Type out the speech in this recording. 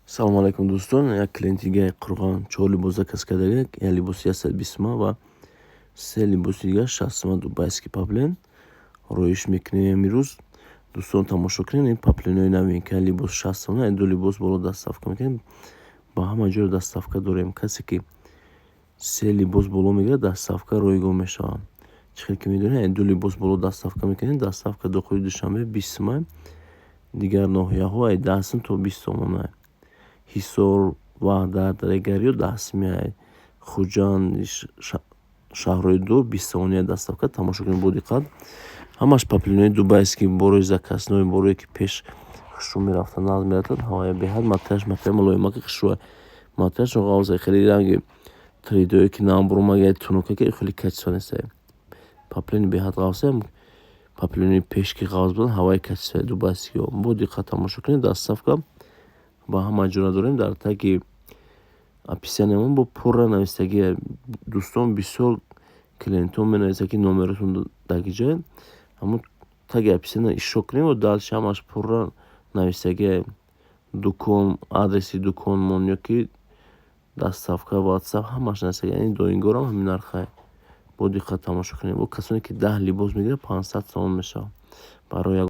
салому алайкум дӯстон. Як клиентига қурған 4 либос заказ кардаем. Як либоси 120 сум ва 3 либоси дига 60 сум дубайский паплен роиш мекунем. Имрӯз дӯстон тамошо кунед ин папленои навин ки либос 60 сум, ин ду либос боло дастсафка мекунем. Ба ҳама ҷо дастсафка дорем. Касе ки 3 либос боло мегирад дастсафка ройгон мешавад. Чӣ хел ки медонед ин ду либос боло дастсафка мекунем. Дастсафка дохили Душанбе 20 сум, дигар ноҳияҳо 10 сум то 20 сум. Ҳисор, Ваҳдат, Регарё 10 сум, Хуҷанд, Шаҳрои Дур 20 сум дастсафка. Тамошо кунед бо диққат. Ҳамаш папленои дубайский борои закасной, борое ки пеш хушрӯ мерафтанд, нағз мерафтанд. Ҳавои беҳад материалаш мулоимаки хушрӯа. Материалаш ғавза хеле ранги тридое ки намбурмага тунука ки хеле качественный. Паплени беҳад ғавза. Папленои пеш ки ғавз буданд, ҳавои качественный дубайский. Бо диққат тамошо кунед дастсафка. Ба ҳама ҷо надорем. Дар таги описаниямон бо пурра навистагӣ. Дӯстон бисёр клиентон менависанд ки номеротон даги ҷоя. Ҳамун таги описания ишро кунем ва далш ҳамаш пурра навистагӣ. Дукон, адреси дуконмон ёки дастсафка, ватсап ҳамаш навистагӣ. Яъне доимгорам ҳамин нархае. Бо диққат тамошо кунед. Бо касоне ки 10 либос мегирад 500 сом мешавад. Барои